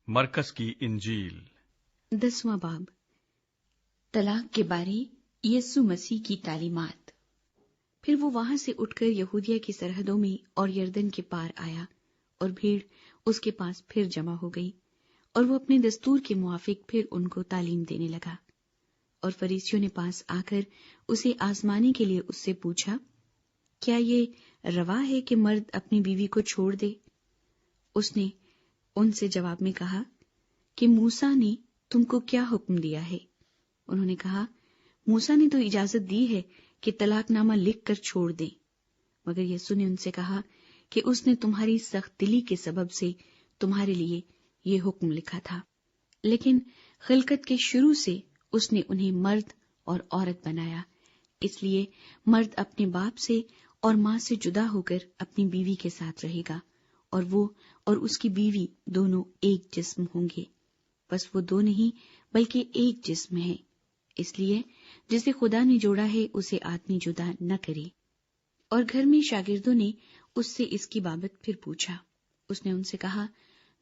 मरकस की इंजील 10वां बाब। तलाक के बारे यीशु मसीह की तालीमात। फिर वो वहां से उठकर यहूदिया की सरहदों में और यरदन के पार आया, और भीड़ उसके पास फिर जमा हो गई, और वो अपने दस्तूर के मुआफिक फिर उनको तालीम देने लगा। और फरीसियों ने पास आकर उसे आजमाने के लिए उससे पूछा, क्या ये रवा है कि मर्द अपनी बीवी को छोड़ दे? उसने उनसे जवाब में कहा कि मूसा ने तुमको क्या हुक्म दिया है? उन्होंने कहा, मूसा ने तो इजाजत दी है कि तलाकनामा लिख कर छोड़ दें। मगर यीशु ने उनसे कहा कि उसने तुम्हारी सख्त दिली के सबब से तुम्हारे लिए ये हुक्म लिखा था, लेकिन खिलकत के शुरू से उसने उन्हें मर्द और औरत बनाया। इसलिए मर्द अपने बाप से और माँ से जुदा होकर अपनी बीवी के साथ रहेगा, और वो और उसकी बीवी दोनों एक जिस्म होंगे। बस वो दो नहीं बल्कि एक जिस्म है। इसलिए जिसे खुदा ने जोड़ा है उसे आदमी जुदा न करे। और घर में शागिर्दों ने उससे इसकी बाबत फिर पूछा। उसने उनसे कहा,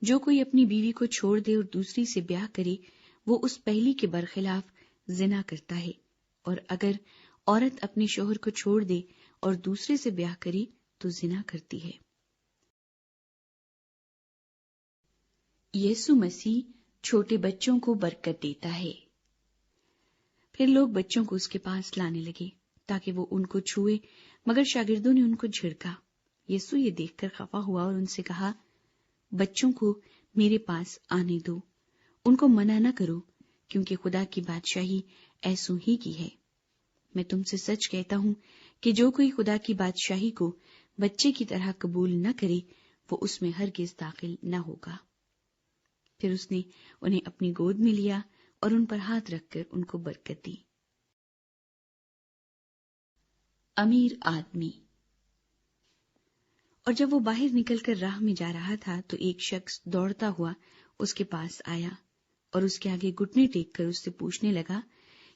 जो कोई अपनी बीवी को छोड़ दे और दूसरी से ब्याह करे, वो उस पहली के बरखिलाफ जिना करता है। और अगर औरत अपने शोहर को छोड़ दे और दूसरे से ब्याह करे तो जिना करती है। यीशु मसीह छोटे बच्चों को बरकत देता है। फिर लोग बच्चों को उसके पास लाने लगे ताकि वो उनको छुए, मगर शागिर्दों ने उनको झिड़का। यीशु ये देखकर खफा हुआ और उनसे कहा, बच्चों को मेरे पास आने दो, उनको मना न करो, क्योंकि खुदा की बादशाही ऐसों ही की है। मैं तुमसे सच कहता हूं कि जो कोई खुदा की बादशाही को बच्चे की तरह कबूल न करे, वो उसमें हरगिज दाखिल न होगा। फिर उसने उन्हें अपनी गोद में लिया और उन पर हाथ रखकर उनको बरकत दी। अमीर आदमी। और जब वो बाहर निकलकर राह में जा रहा था तो एक शख्स दौड़ता हुआ उसके पास आया और उसके आगे घुटने टेक कर उससे पूछने लगा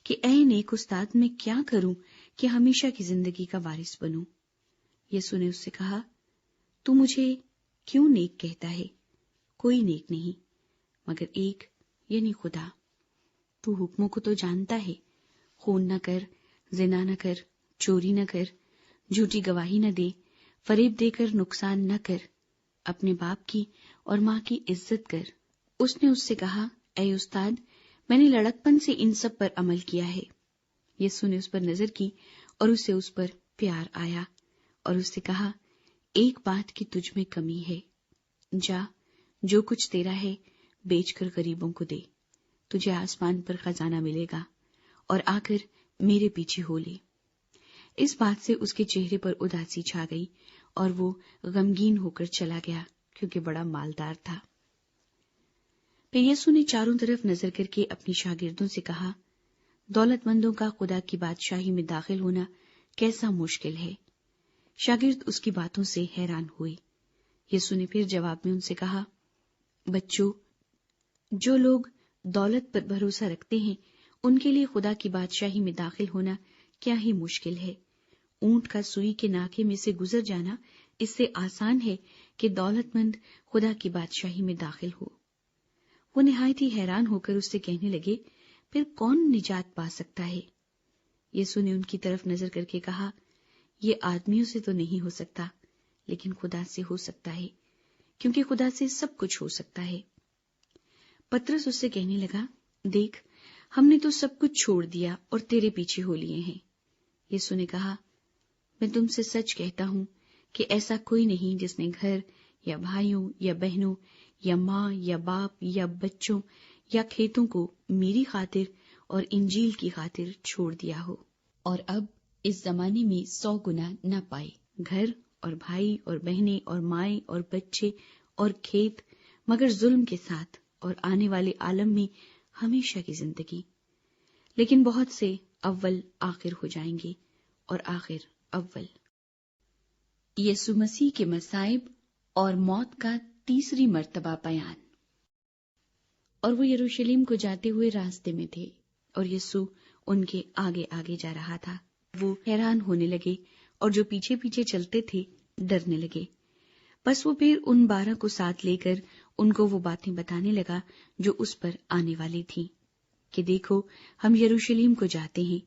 कि ऐ नेक उस्ताद, मैं क्या करूं कि हमेशा की जिंदगी का वारिस बनूं? यीशु ने उससे कहा, तू मुझे क्यों नेक कहता है? कोई नेक नहीं मगर एक, यानी खुदा। तू हुक्मों को तो जानता है, खून न कर, जिना न कर, चोरी न कर, झूठी गवाही न दे, फरेब देकर नुकसान न कर, अपने बाप की और माँ की इज्जत कर। उसने उससे कहा, ऐ उस्ताद, मैंने लड़कपन से इन सब पर अमल किया है। यीशु ने उस पर नजर की और उसे उस पर प्यार आया और उससे कहा, एक बात की तुझ में कमी है। जा, जो कुछ तेरा है बेचकर गरीबों को दे, तुझे आसमान पर खजाना मिलेगा, और आकर मेरे पीछे हो ले। इस बात से उसके चेहरे पर उदासी छा गई और वो गमगीन होकर चला गया, क्योंकि बड़ा मालदार था। फिर यीशु ने चारों तरफ नजर करके अपने शागिर्दों से कहा, दौलतमंदों का खुदा की बादशाही में दाखिल होना कैसा मुश्किल है। शागिर्द उसकी बातों से हैरान हुए। यीशु ने फिर जवाब में उनसे कहा, बच्चों, जो लोग दौलत पर भरोसा रखते हैं उनके लिए खुदा की बादशाही में दाखिल होना क्या ही मुश्किल है। ऊंट का सुई के नाके में से गुजर जाना इससे आसान है कि दौलतमंद खुदा की बादशाही में दाखिल हो। वो निहायत ही हैरान होकर उससे कहने लगे, फिर कौन निजात पा सकता है? यीशु ने उनकी तरफ नजर करके कहा, ये आदमियों से तो नहीं हो सकता, लेकिन खुदा से हो सकता है, क्योंकि खुदा से सब कुछ हो सकता है। पतरस उससे कहने लगा, देख, हमने तो सब कुछ छोड़ दिया और तेरे पीछे हो लिए हैं। यीशु ने कहा, मैं तुमसे सच कहता हूं कि ऐसा कोई नहीं जिसने घर या भाइयों या बहनों या माँ या बाप या बच्चों या खेतों को मेरी खातिर और इंजील की खातिर छोड़ दिया हो, और अब इस जमाने में 100 गुना न पाए, घर और भाई और बहनें और माएँ और बच्चे और खेत, मगर जुल्म के साथ और आने वाले आलम में हमेशा की जिंदगी। लेकिन बहुत से अव्वल आखिर हो जाएंगे और आखिर अव्वल। यीशु मसीह के मसाइब और मौत का तीसरी मर्तबा बयान। और वो यरूशलेम को जाते हुए रास्ते में थे और यीशु उनके आगे आगे जा रहा था। वो हैरान होने लगे और जो पीछे पीछे चलते थे डरने लगे। پس وہ پھر ان 12 کو ساتھ لے کر ان کو وہ باتیں بتانے لگا جو اس پر آنے والی تھیں، کہ دیکھو ہم یروشلم کو جاتے ہیں،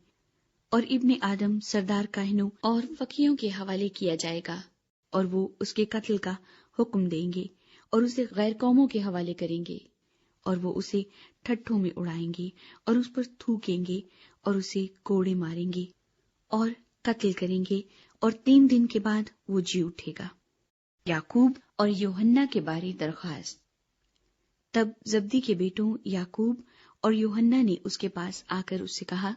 اور ابن آدم سردار کاہنوں اور فقیہوں کے حوالے کیا جائے گا، اور وہ اس کے قتل کا حکم دیں گے اور اسے غیر قوموں کے حوالے کریں گے، اور وہ اسے ٹھٹھوں میں اڑائیں گے اور اس پر تھوکیں گے اور اسے کوڑے ماریں گے اور قتل کریں گے، اور 3 دن کے بعد وہ جی اٹھے گا۔ یعقوب اور یوحنا کے بارے درخواست۔ تب زبدی کے بیٹوں یعقوب اور یوحنا نے اس کے پاس آ کر اس سے کہا،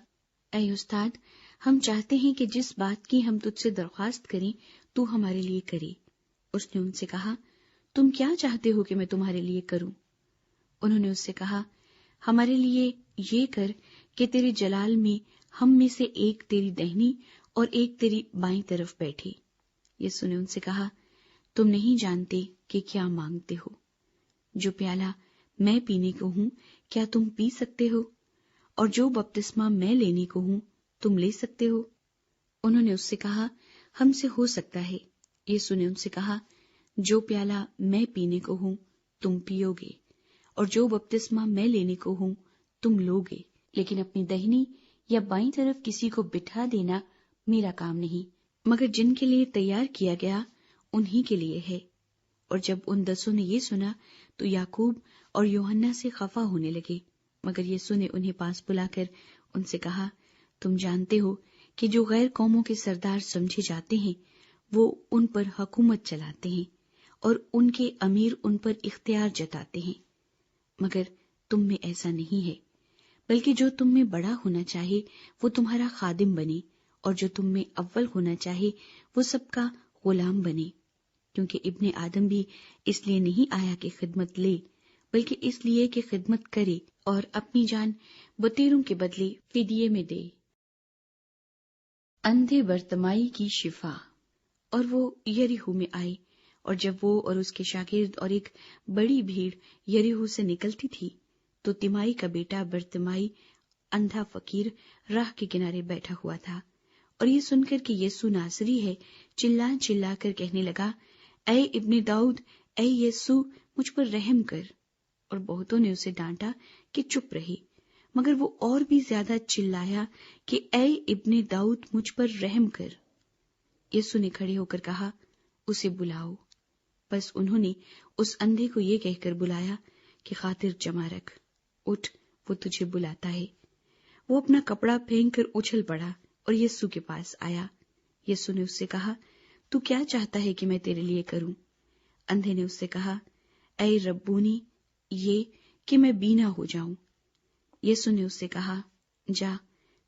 اے استاد، ہم چاہتے ہیں کہ جس بات کی ہم تجھ سے درخواست کریں تو ہمارے لیے کرے۔ اس نے ان سے کہا، تم کیا چاہتے ہو کہ میں تمہارے لیے کروں؟ انہوں نے اس سے کہا، ہمارے لیے یہ کر کہ تیرے جلال میں ہم میں سے ایک تیری دہنی اور ایک تیری بائیں طرف بیٹھے۔ یسوع نے ان سے کہا، تم نہیں جانتے کہ کیا مانگتے ہو۔ جو پیالہ میں پینے کو ہوں کیا تم پی سکتے ہو؟ اور جو بپتسمہ میں لینے کو ہوں تم لے سکتے ہو؟ انہوں نے اس سے کہا، ہم سے ہو سکتا ہے۔ یسوع نے ان سے کہا، جو پیالہ میں پینے کو ہوں تم پیو گے، اور جو بپتسمہ میں لینے کو ہوں تم لو گے، لیکن اپنی دہنی یا بائیں طرف کسی کو بٹھا دینا میرا کام نہیں، مگر جن کے لیے تیار کیا گیا انہی کے لیے ہے۔ اور جب ان 10 نے یہ سنا تو یعقوب اور یوحنا سے خفا ہونے لگے، مگر یسوع نے انہیں پاس بلا کر ان سے کہا، تم جانتے ہو کہ جو غیر قوموں کے سردار سمجھے جاتے ہیں وہ ان پر حکومت چلاتے ہیں، اور ان کے امیر ان پر اختیار جتاتے ہیں، مگر تم میں ایسا نہیں ہے، بلکہ جو تم میں بڑا ہونا چاہے وہ تمہارا خادم بنے، اور جو تم میں اول ہونا چاہے وہ سب کا غلام بنے، کیونکہ ابن آدم بھی اس لیے نہیں آیا کہ خدمت لے، بلکہ اس لیے کہ خدمت کرے اور اپنی جان بتیروں کے بدلے فدیے میں دے۔ اندھے برتمائی کی شفا۔ اور وہ یریحو میں آئے، اور جب وہ اور اس کے شاگرد اور ایک بڑی بھیڑ یریحو سے نکلتی تھی تو تیمائی کا بیٹا برتمائی اندھا فقیر راہ کے کنارے بیٹھا ہوا تھا، اور یہ سن کر کہ یسوع ناصری ہے چلا چلا کر کہنے لگا، اے ابن داؤد، اے یسوع مجھ پر رحم کر۔ اور بہتوں نے اسے ڈانٹا کہ چپ رہے، مگر وہ اور بھی زیادہ چلایا کہ اے ابن داؤد مجھ پر رحم کر۔ یسوع نے کھڑے ہو کر کہا، اسے بلاؤ۔ بس انہوں نے اس اندھے کو یہ کہہ کر بلایا کہ خاطر جمع رکھ، اٹھ، وہ تجھے بلاتا ہے۔ وہ اپنا کپڑا پھینک کر اچھل پڑا اور یسوع کے پاس آیا۔ یسوع نے اس سے کہا، تو کیا چاہتا ہے کہ میں تیرے لیے کروں؟ اندھے نے اس سے کہا، اے ربونی، یہ کہ میں بینا ہو جاؤں۔ یسوع نے اس سے کہا، جا،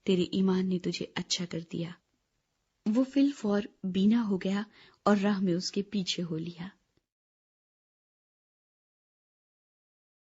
تیرے ایمان نے تجھے اچھا کر دیا۔ وہ فی الفور بینا ہو گیا اور راہ میں اس کے پیچھے ہو لیا۔